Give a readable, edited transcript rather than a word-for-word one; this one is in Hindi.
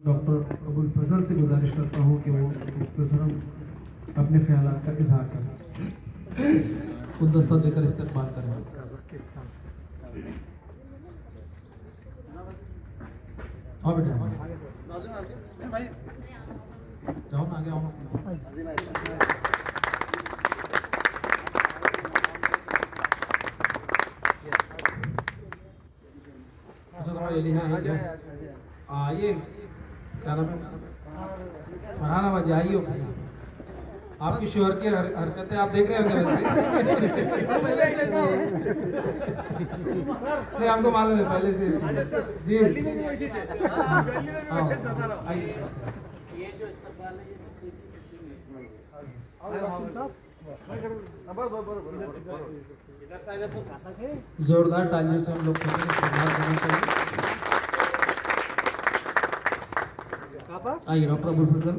डॉक्टर अबुल फजल से गुजारिश करता हूँ कि वो मुख्तसरन अपने ख्यालात का इजहार करें, गुलदस्ता देकर इस्तकबाल करें। हाँ बेटा जाओ ना, आगे आओ ना। अच्छा तुम्हारा ये आइए, क्या नाम है? फरहान आवाज आइए। आपकी शोहर की हरकतें आप देख रहे होंगे नहीं, हमको मालूम है पहले से जी। जोरदार तालियों से हम लोग आइए डॉक्टर अबुल फजल।